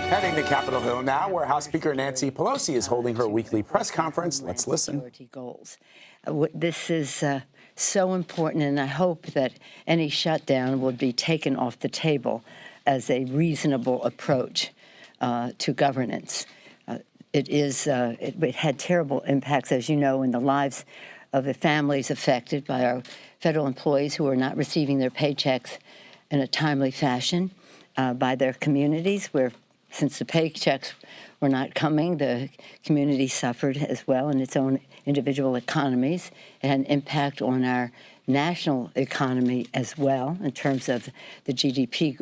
Heading to Capitol Hill now, where House Speaker Nancy Pelosi is holding her weekly press conference. Let's listen. Goals. This is so important, and I hope that any shutdown will be taken off the table as a reasonable approach to governance. It had terrible impacts, as you know, in the lives of the families affected by our federal employees who are not receiving their paychecks in a timely fashion, by their communities, where since the paychecks were not coming, the community suffered as well in its own individual economies. It had an impact on our national economy as well in terms of the GDP,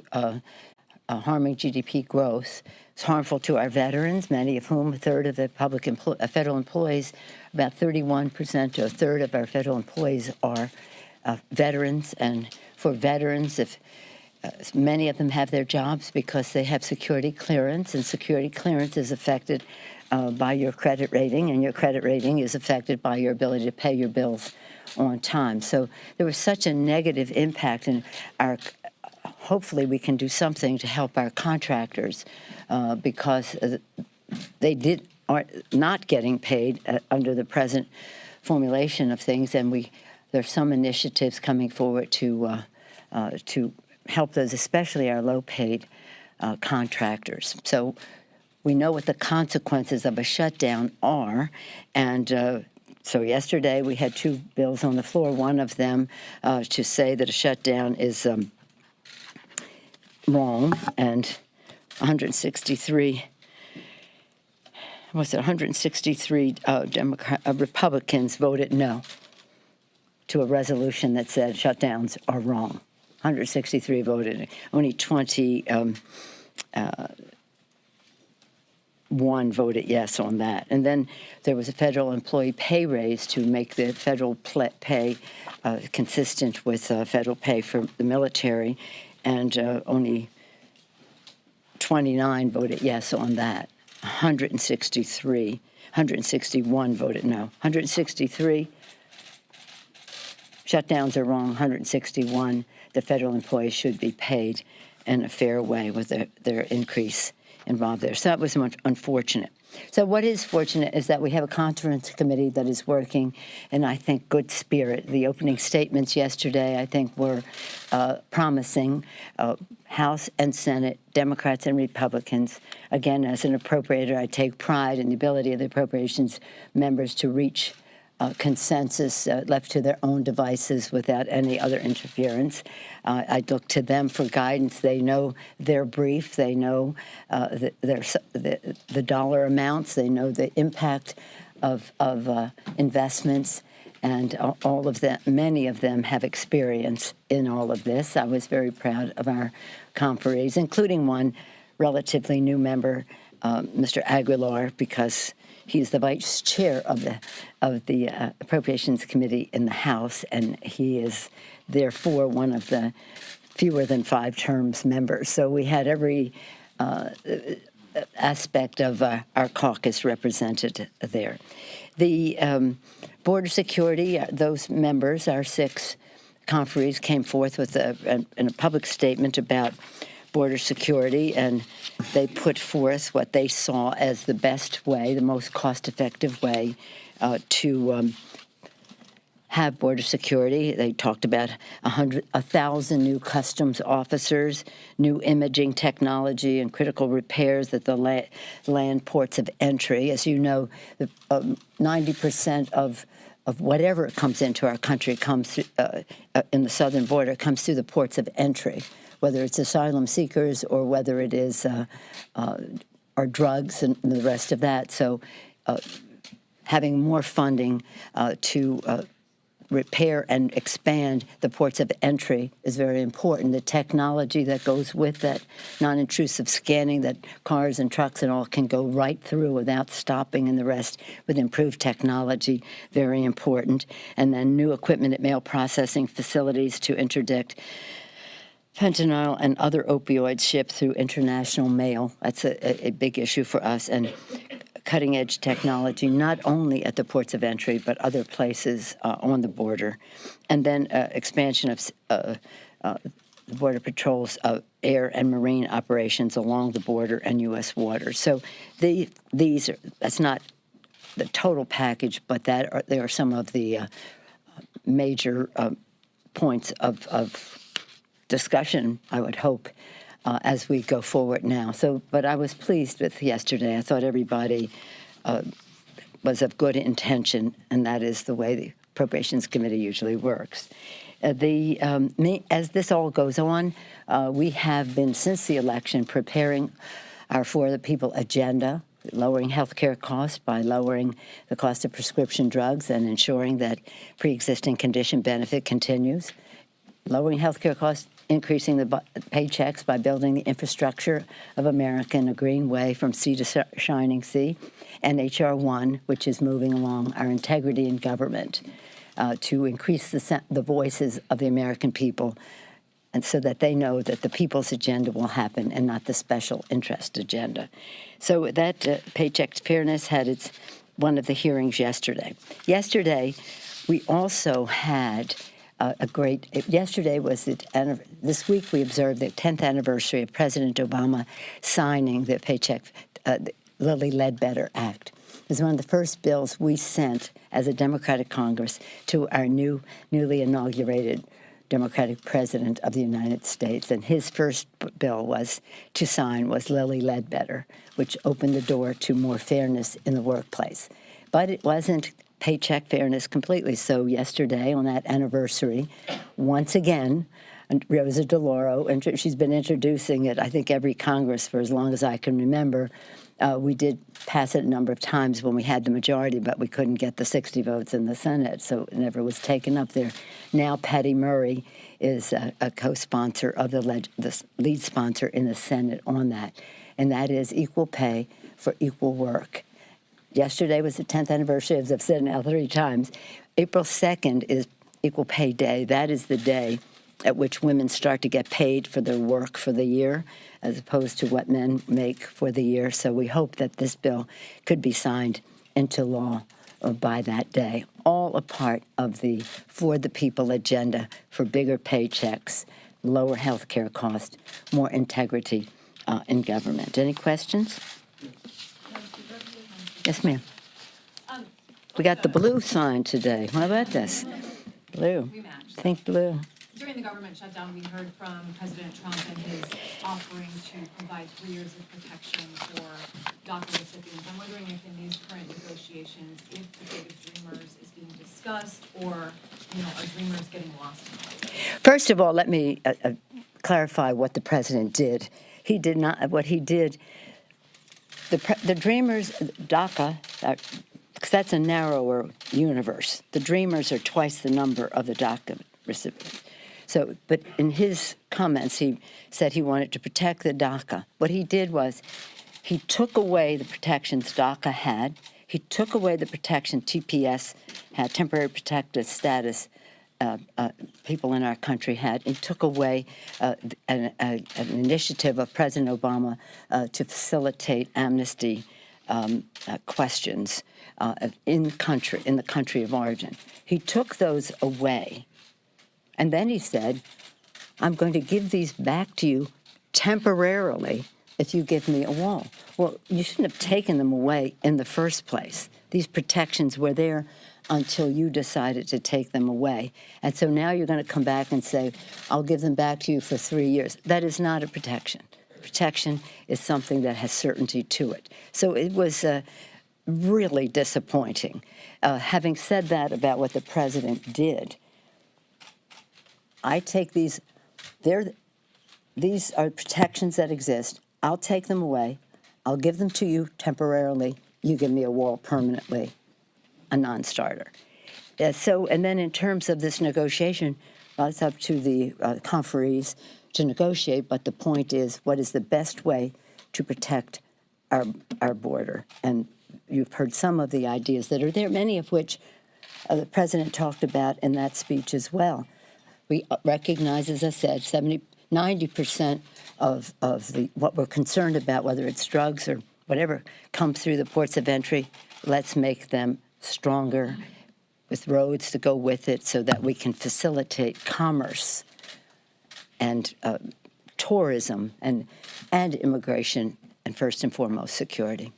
harming GDP growth. It's harmful to our veterans, many of whom, a third of the federal employees, about 31% to a third of our federal employees are veterans. And for veterans, if many of them have their jobs because they have security clearance, and security clearance is affected by your credit rating, and your credit rating is affected by your ability to pay your bills on time. So there was such a negative impact, and hopefully we can do something to help our contractors because they are not getting paid under the present formulation of things, and there's some initiatives coming forward to help those, especially our low-paid contractors. So we know what the consequences of a shutdown are, and so yesterday we had two bills on the floor. One of them to say that a shutdown is wrong, and 163 Republicans voted no to a resolution that said shutdowns are wrong. 163 voted. Only 21 voted yes on that. And then there was a federal employee pay raise to make the federal pay consistent with federal pay for the military, and only 29 voted yes on that. 161 voted no. 163 shutdowns are wrong. 161, the federal employees should be paid in a fair way with their increase involved there. So that was much unfortunate. So what is fortunate is that we have a conference committee that is working in, I think, good spirit. The opening statements yesterday, I think, were promising. House and Senate, Democrats and Republicans. Again, as an appropriator, I take pride in the ability of the appropriations members to reach consensus left to their own devices without any other interference. I look to them for guidance. They know their brief. They know the dollar amounts. They know the impact of investments, and all of them. Many of them have experience in all of this. I was very proud of our conferees, including one relatively new member, Mr. Aguilar, because he's the vice chair of the Appropriations Committee in the House, and he is therefore one of the fewer than 5 terms members. So we had every aspect of our caucus represented there. The border security, those members, our 6 conferees, came forth with a public statement about border security, and they put forth what they saw as the best way, the most cost-effective way to have border security. They talked about 1,000 new customs officers, new imaging technology, and critical repairs at the land ports of entry. As you know, 90% of whatever comes into our country comes through, in the southern border, comes through the ports of entry, whether it's asylum seekers or whether it is our drugs and the rest of that. So having more funding to repair and expand the ports of entry is very important. The technology that goes with that, non-intrusive scanning, that cars and trucks and all can go right through without stopping, and the rest with improved technology, very important. And then new equipment at mail processing facilities to interdict fentanyl and other opioids shipped through international mail. That's a big issue for us. And cutting-edge technology, not only at the ports of entry, but other places on the border. And then expansion of the Border Patrol's air and marine operations along the border and U.S. waters. So that's not the total package, but there are some of the major points of discussion, I would hope, as we go forward now. But I was pleased with yesterday. I thought everybody was of good intention, and that is the way the Appropriations Committee usually works. As this all goes on, we have been, since the election, preparing our For the People agenda, lowering health care costs by lowering the cost of prescription drugs and ensuring that pre-existing condition benefit continues, lowering health care costs, increasing the paychecks by building the infrastructure of America in a green way from sea to shining sea, and H.R. 1, which is moving along our integrity in government to increase the voices of the American people, and so that they know that the people's agenda will happen and not the special interest agenda. So that Paycheck Fairness had one of the hearings yesterday. Yesterday, we also had yesterday was this week we observed the 10th anniversary of President Obama signing the Lilly Ledbetter Act. It was one of the first bills we sent as a Democratic Congress to our newly inaugurated Democratic President of the United States. And his first bill to sign was Lilly Ledbetter, which opened the door to more fairness in the workplace. But it wasn't paycheck fairness completely. So yesterday, on that anniversary, once again, Rosa DeLauro, she's been introducing it, I think, every Congress for as long as I can remember. We did pass it a number of times when we had the majority, but we couldn't get the 60 votes in the Senate, so it never was taken up there. Now Patty Murray is a co-sponsor of the lead sponsor in the Senate on that, and that is equal pay for equal work. Yesterday was the 10th anniversary, as I've said now 3 times. April 2nd is Equal Pay Day. That is the day at which women start to get paid for their work for the year, as opposed to what men make for the year. So we hope that this bill could be signed into law by that day, all a part of the For the People agenda for bigger paychecks, lower health care costs, more integrity in government. Any questions? Yes, ma'am. We got the blue sign today. How about this? Blue. Think blue. During the government shutdown, we heard from President Trump and his offering to provide 3 years of protection for DACA recipients. I'm wondering if in these current negotiations, if the fate of Dreamers is being discussed, or, are Dreamers getting lost? First of all, let me clarify what the president did. He did not. What he did. The Dreamers, DACA, because that's a narrower universe. The Dreamers are twice the number of the DACA recipients. So, but in his comments, he said he wanted to protect the DACA. What he did was he took away the protections DACA had. He took away the protection TPS had, temporary protected status, people in our country had. He took away an initiative of President Obama to facilitate amnesty questions in the country of origin. He took those away. And then he said, I'm going to give these back to you temporarily if you give me a wall. Well, you shouldn't have taken them away in the first place. These protections were there until you decided to take them away. And so now you're going to come back and say, I'll give them back to you for 3 years. That is not a protection. Protection is something that has certainty to it. So it was really disappointing. Having said that about what the president did, I take these are protections that exist. I'll take them away. I'll give them to you temporarily. You give me a wall permanently, a non-starter. And then in terms of this negotiation, it's up to the conferees to negotiate, but the point is, what is the best way to protect our border? And you've heard some of the ideas that are there, many of which the president talked about in that speech as well. We recognize, as I said, 90% of what we're concerned about, whether it's drugs or whatever, comes through the ports of entry. Let's make them stronger with roads to go with it so that we can facilitate commerce and tourism and immigration, and first and foremost, security.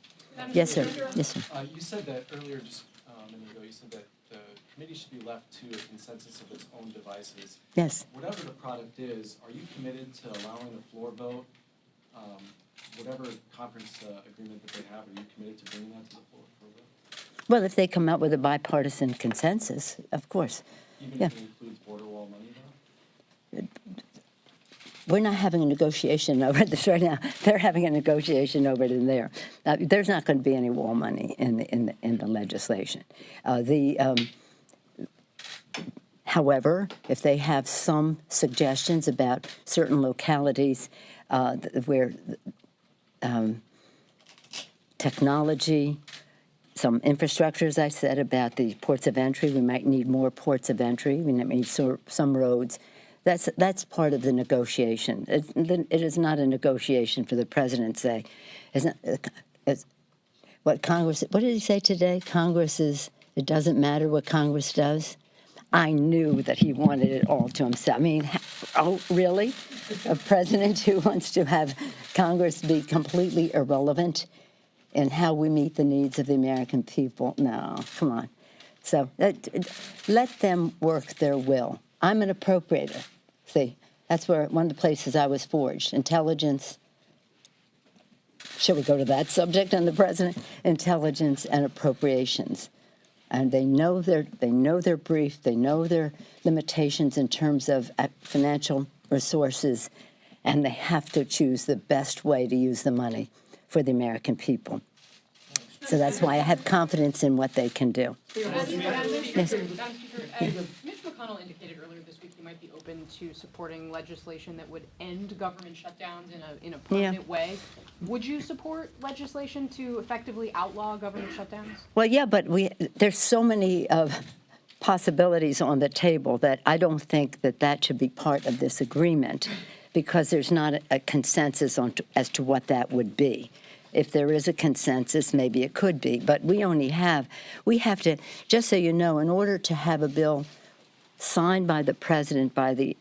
Yes, sir. Yes, sir. You said that earlier, just a minute ago, you said that the committee should be left to a consensus of its own devices. Yes. Whatever the product is, are you committed to allowing a floor vote? Whatever conference agreement that they have, are you committed to bringing that to the floor for a vote? Well, if they come out with a bipartisan consensus, of course. Even if it includes border wall money, though? We're not having a negotiation over this right now. They're having a negotiation over it in there. There's not going to be any wall money in the legislation. However, if they have some suggestions about certain localities where technology, some infrastructure, as I said, about the ports of entry, we might need more ports of entry. We might need some roads. That's part of the negotiation. It is not a negotiation for the president to say. What did he say today? Congress is, it doesn't matter what Congress does. I knew that he wanted it all to himself. I mean, oh, really? A president who wants to have Congress be completely irrelevant in how we meet the needs of the American people? No, come on. So let them work their will. I'm an appropriator. See, that's where one of the places I was forged. Intelligence. Shall we go to that subject on the president? Intelligence and appropriations. And they know their brief. They know their limitations in terms of financial resources, and they have to choose the best way to use the money for the American people. So that's why I have confidence in what they can do. Yes. Mitch McConnell indicated earlier this week he might be open to supporting legislation that would end government shutdowns in a permanent way. Would you support legislation to effectively outlaw government shutdowns? Well, yeah, but there's so many possibilities on the table that I don't think that should be part of this agreement, because there's not a consensus as to what that would be. If there is a consensus, maybe it could be. But we have to, just so you know, in order to have a bill signed by the president by the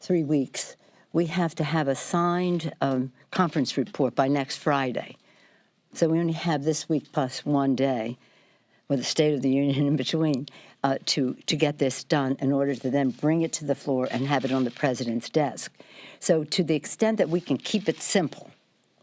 3 weeks, we have to have a signed conference report by next Friday. So we only have this week plus 1 day, with the State of the Union in between, to get this done in order to then bring it to the floor and have it on the president's desk. So to the extent that we can keep it simple,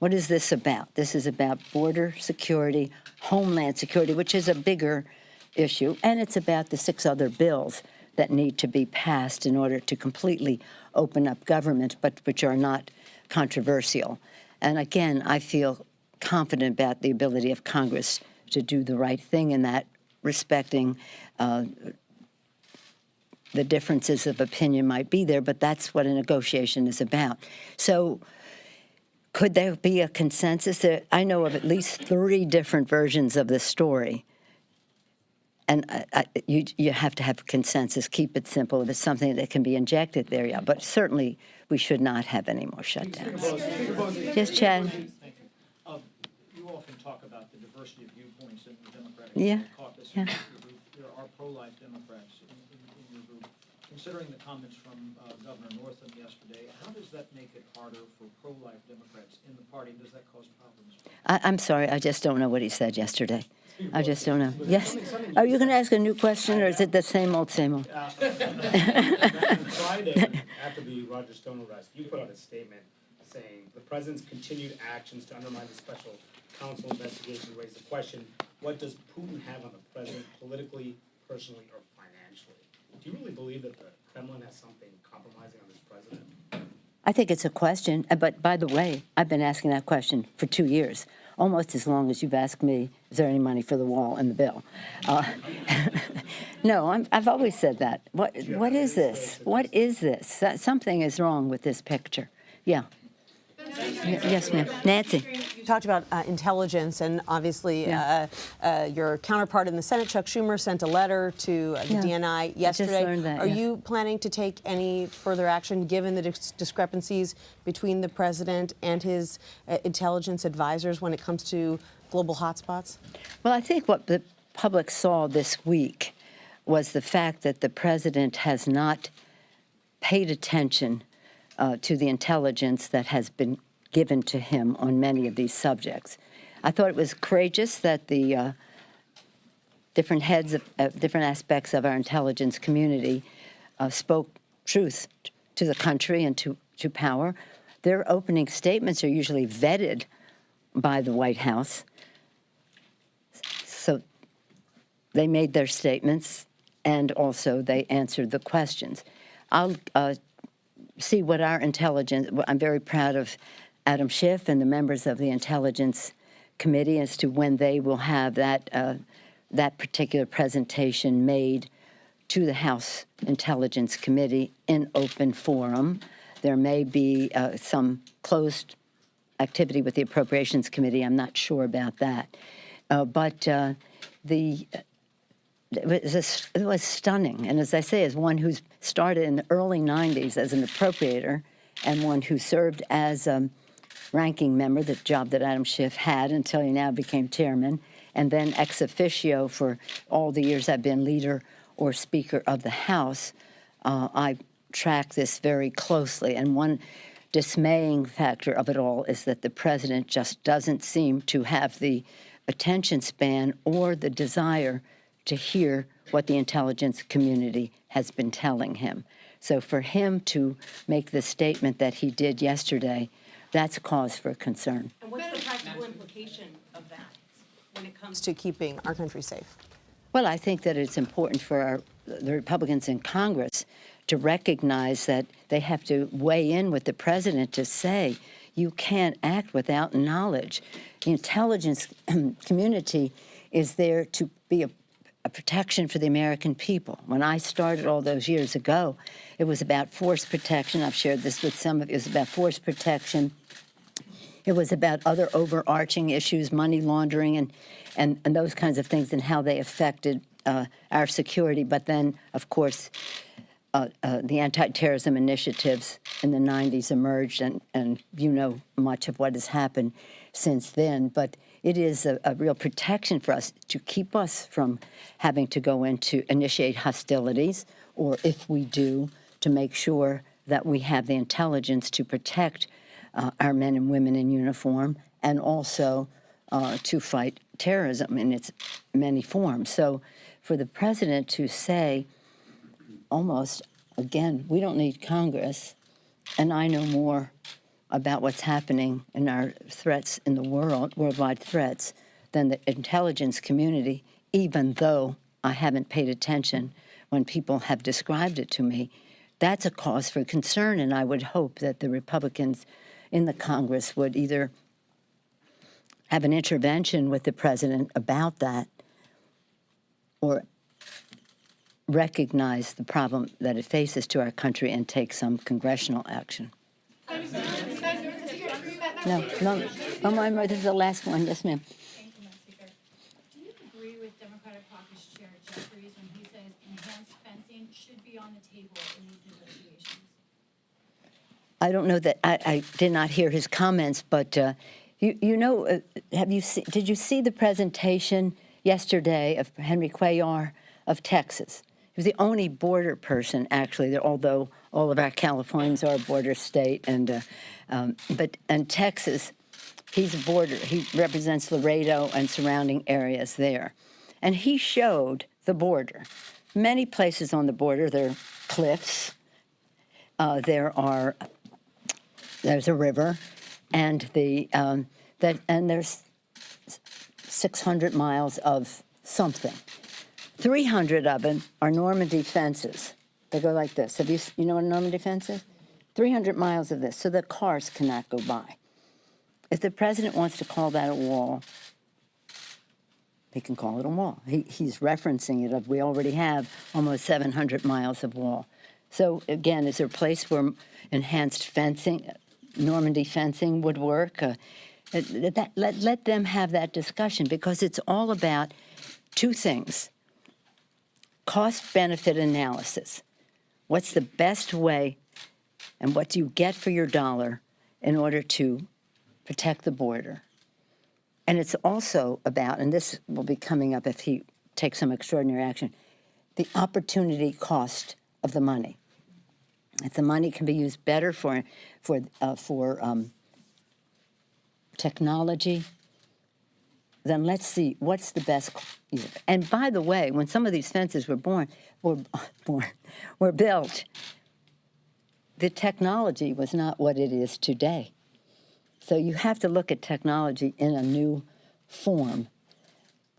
what is this about? This is about border security, homeland security, which is a bigger issue, and it's about the 6 other bills that need to be passed in order to completely open up government, but which are not controversial. And again, I feel confident about the ability of Congress to do the right thing in that, respecting the differences of opinion might be there, but that's what a negotiation is about. So could there be a consensus? I know of at least 3 different versions of the story. And you have to have a consensus, keep it simple. If it's something that can be injected there, yeah. But certainly we should not have any more shutdowns. Yes, Chad? You often talk about the diversity of viewpoints in the Democratic caucus. Yeah. There are pro-life Democrats in your group. Considering the comments from Governor Northam yesterday, how does that make it harder for pro-life Democrats in the party? Does that cause problems? I'm sorry, I just don't know what he said yesterday. I just don't know. Yes? Are you going to ask a new question, or is it the same old, same old? Friday, after the Roger Stone arrest, you put out a statement saying the president's continued actions to undermine the special counsel investigation raise the question, what does Putin have on the president politically, personally, or financially? Do you really believe that the Kremlin has something compromising on this president? I think it's a question. But by the way, I've been asking that question for 2 years, almost as long as you've asked me, is there any money for the wall in the bill? No, I've always said that. What is this? What is this? Something is wrong with this picture. Yeah. Yes, ma'am. Nancy. You talked about intelligence, and obviously your counterpart in the Senate, Chuck Schumer, sent a letter to the DNI yesterday. I just learned that, Are you planning to take any further action given the discrepancies between the president and his intelligence advisors when it comes to global hotspots? Well, I think what the public saw this week was the fact that the president has not paid attention to the intelligence that has been given to him on many of these subjects. I thought it was courageous that the different heads of different aspects of our intelligence community spoke truth to the country and to power. Their opening statements are usually vetted by the White House. So they made their statements, and also they answered the questions. I'll see what our intelligence, I'm very proud of Adam Schiff and the members of the Intelligence Committee as to when they will have that, that particular presentation made to the House Intelligence Committee in open forum. There may be some closed activity with the Appropriations Committee. I'm not sure about that. But it was stunning. And as I say, as one who's started in the early 90s as an appropriator and one who served as a ranking member, the job that Adam Schiff had until he now became chairman, and then ex officio for all the years I've been leader or Speaker of the House, I track this very closely. And one dismaying factor of it all is that the president just doesn't seem to have the attention span or the desire to hear what the intelligence community has been telling him. So for him to make the statement that he did yesterday, that's cause for concern. And what's the practical implication of that when it comes to keeping our country safe? Well, I think that it's important for the Republicans in Congress to recognize that they have to weigh in with the president to say, you can't act without knowledge. The intelligence community is there to be a protection for the American people. When I started all those years ago, it was about force protection. I've shared this with some of you. It was about force protection. It was about other overarching issues, money laundering and those kinds of things and how they affected our security. But then, of course, the anti-terrorism initiatives in the 90s emerged, and you know much of what has happened since then. But it is a real protection for us to keep us from having to go into initiate hostilities, or if we do, to make sure that we have the intelligence to protect our men and women in uniform, and also to fight terrorism in its many forms. So for the president to say almost, again, we don't need Congress, and I know more about what's happening in our threats in the world, worldwide threats, than the intelligence community, even though I haven't paid attention when people have described it to me, that's a cause for concern, and I would hope that the Republicans in the Congress would either have an intervention with the president about that or recognize the problem that it faces to our country and take some congressional action. No, this is the last one. Yes, ma'am. Thank you, Madam Speaker. Do you agree with Democratic Caucus Chair Jeffries when he says enhanced fencing should be on the table in these negotiations? I don't know that I did not hear his comments, but you know, did you see the presentation yesterday of Henry Cuellar of Texas? He was the only border person, actually, although all of our Californians are a border state, but in Texas, he's a border. He represents Laredo and surrounding areas there. And he showed the border. Many places on the border, there are cliffs, there's a river, and there's 600 miles of something. 300 of them are Normandy fences. They go like this. You know what a Normandy fence is? 300 miles of this, so the cars cannot go by. If the president wants to call that a wall, he can call it a wall. He's referencing it. We already have almost 700 miles of wall. So again, is there a place where enhanced fencing, Normandy fencing would work? Let them have that discussion, because it's all about two things. Cost-benefit analysis. What's the best way and what do you get for your dollar in order to protect the border? And it's also about, and this will be coming up if he takes some extraordinary action, the opportunity cost of the money. if the money can be used better for technology, then let's see what's the best. And by the way, when some of these fences were built, the technology was not what it is today. So you have to look at technology in a new form.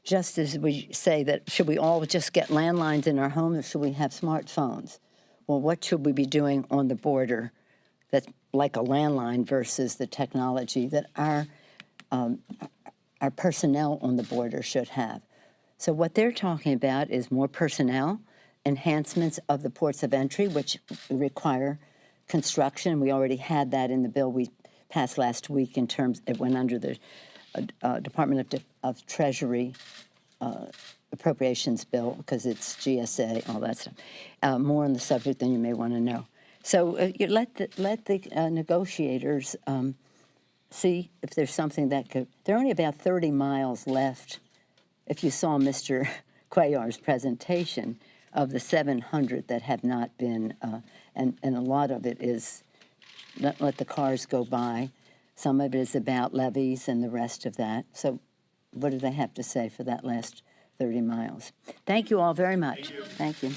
Just as we say that, should we all just get landlines in our home, or should we have smartphones? Well, what should we be doing on the border that's like a landline versus the technology that our personnel on the border should have? So what they're talking about is more personnel, enhancements of the ports of entry, which require construction. We already had that in the bill we passed last week in terms, it went under the Department of Treasury appropriations bill because it's GSA, all that stuff. More on the subject than you may want to know. So you let the negotiators see if there's something that could. There are only about 30 miles left. If you saw Mr. Cuellar's presentation of the 700 that have not been, and a lot of it is let the cars go by. Some of it is about levees and the rest of that. So what do they have to say for that last 30 miles? Thank you all very much. Thank you.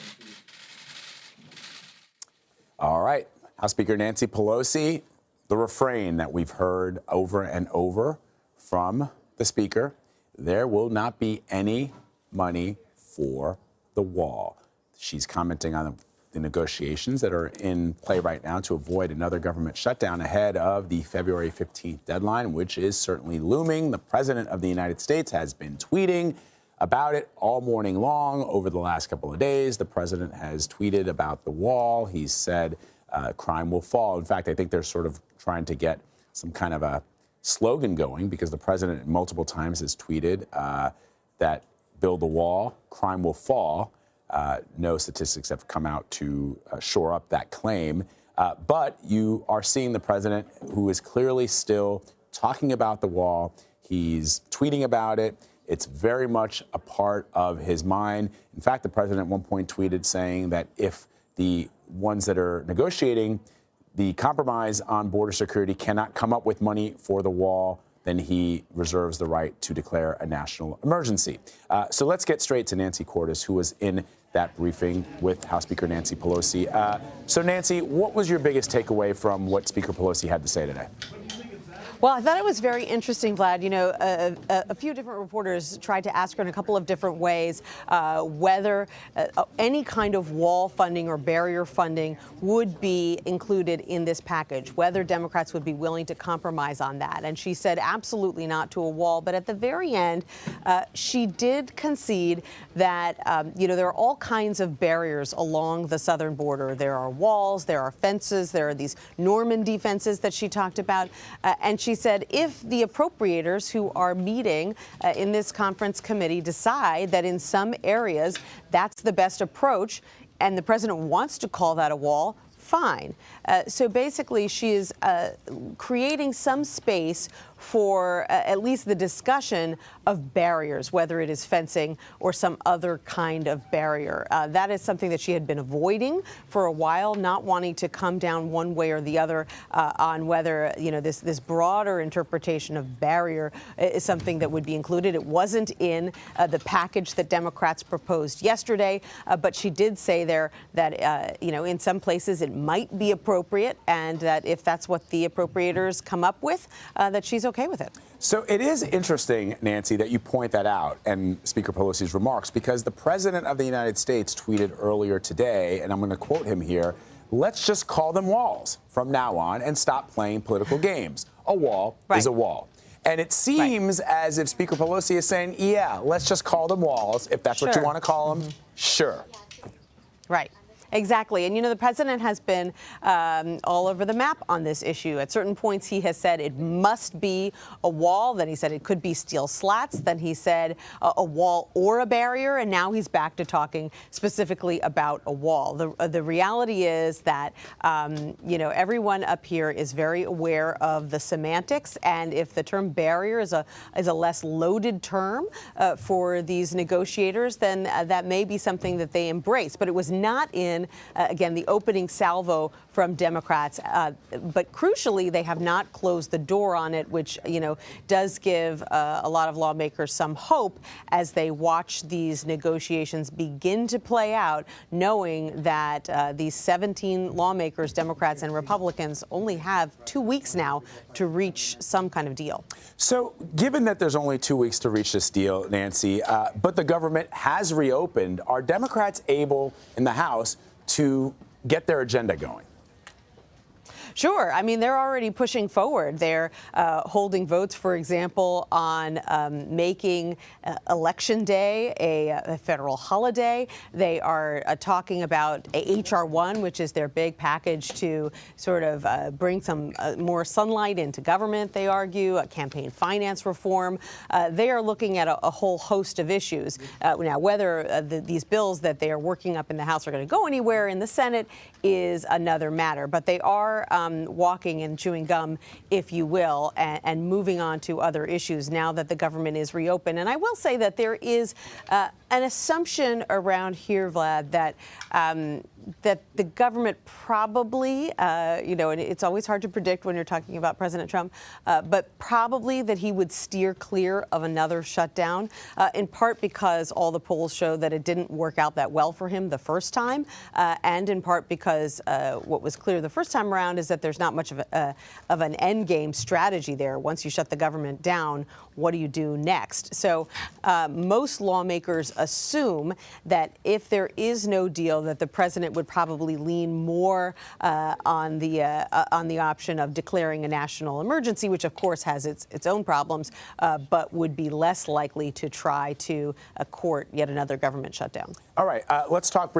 All right. House Speaker Nancy Pelosi, the refrain that we've heard over and over from the Speaker, there will not be any money for the wall. She's commenting on the negotiations that are in play right now to avoid another government shutdown ahead of the February 15th deadline, which is certainly looming. The President of the United States has been tweeting about it all morning long over the last couple of days. The President has tweeted about the wall. He's said crime will fall. In fact, I think they're sort of trying to get some kind of a slogan going because the President multiple times has tweeted that build the wall, crime will fall. No statistics have come out to shore up that claim. But you are seeing the President, who is clearly still talking about the wall. He's tweeting about it. It's very much a part of his mind. In fact, the President at one point tweeted saying that if the ones that are negotiating the compromise on border security cannot come up with money for the wall, then he reserves the right to declare a national emergency. So let's get straight to Nancy Cordes, who was in that briefing with House Speaker Nancy Pelosi. So, Nancy, what was your biggest takeaway from what Speaker Pelosi had to say today? Well, I thought it was very interesting, Vlad. You know, a few different reporters tried to ask her in a couple of different ways whether any kind of wall funding or barrier funding would be included in this package, whether Democrats would be willing to compromise on that. And she said absolutely not to a wall. But at the very end, she did concede that, you know, there are all kinds of barriers along the southern border. There are walls, there are fences, there are these Normandy fences that she talked about. And she said if the appropriators who are meeting in this conference committee decide that in some areas that's the best approach and the president wants to call that a wall, fine. So basically she is creating some space for at least the discussion of barriers, whether it is fencing or some other kind of barrier. That is something that she had been avoiding for a while, not wanting to come down one way or the other on whether, you know, this broader interpretation of barrier is something that would be included. It wasn't in the package that Democrats proposed yesterday, but she did say there that, you know, in some places it might be appropriate, and that if that's what the appropriators come up with, that she's okay with it. So it is interesting, Nancy, that you point that out and Speaker Pelosi's remarks, because the President of the United States tweeted earlier today, and I'm going to quote him here, let's just call them walls from now on and stop playing political games. A wall is a wall. And it seems as if Speaker Pelosi is saying, yeah, let's just call them walls. If that's what you want to call them, sure. Right. Exactly. And, you know, the president has been all over the map on this issue. At certain points, he has said it must be a wall. Then he said it could be steel slats. Then he said a wall or a barrier. And now he's back to talking specifically about a wall. The reality is that, you know, everyone up here is very aware of the semantics. And if the term barrier is a less loaded term for these negotiators, then that may be something that they embrace. But it was not in in, again, the opening salvo from Democrats. But crucially, they have not closed the door on it, which, does give a lot of lawmakers some hope as they watch these negotiations begin to play out, knowing that these 17 lawmakers, Democrats and Republicans, only have 2 weeks now to reach some kind of deal. So given that there's only 2 weeks to reach this deal, Nancy, but the government has reopened, are Democrats able in the House to get their agenda going? Sure. I mean, they're already pushing forward. They're holding votes, for example, on making Election Day a federal holiday. They are talking about H.R. 1, which is their big package to sort of bring some more sunlight into government, they argue, campaign finance reform. They are looking at a whole host of issues. Now, whether these bills that they are working up in the House are going to go anywhere in the Senate is another matter. But they are walking and chewing gum, if you will, and moving on to other issues now that the government is reopened. And I will say that there is an assumption around here, Vlad, that that the government probably, and it's always hard to predict when you're talking about President Trump, but probably that he would steer clear of another shutdown, in part because all the polls show that it didn't work out that well for him the first time, and in part because what was clear the first time around is that there's not much of an end game strategy there. Once you shut the government down, what do you do next? So most lawmakers assume that if there is no deal, that the president would probably lean more on the option of declaring a national emergency, which of course has its own problems, but would be less likely to try to court yet another government shutdown. All right, let's talk briefly.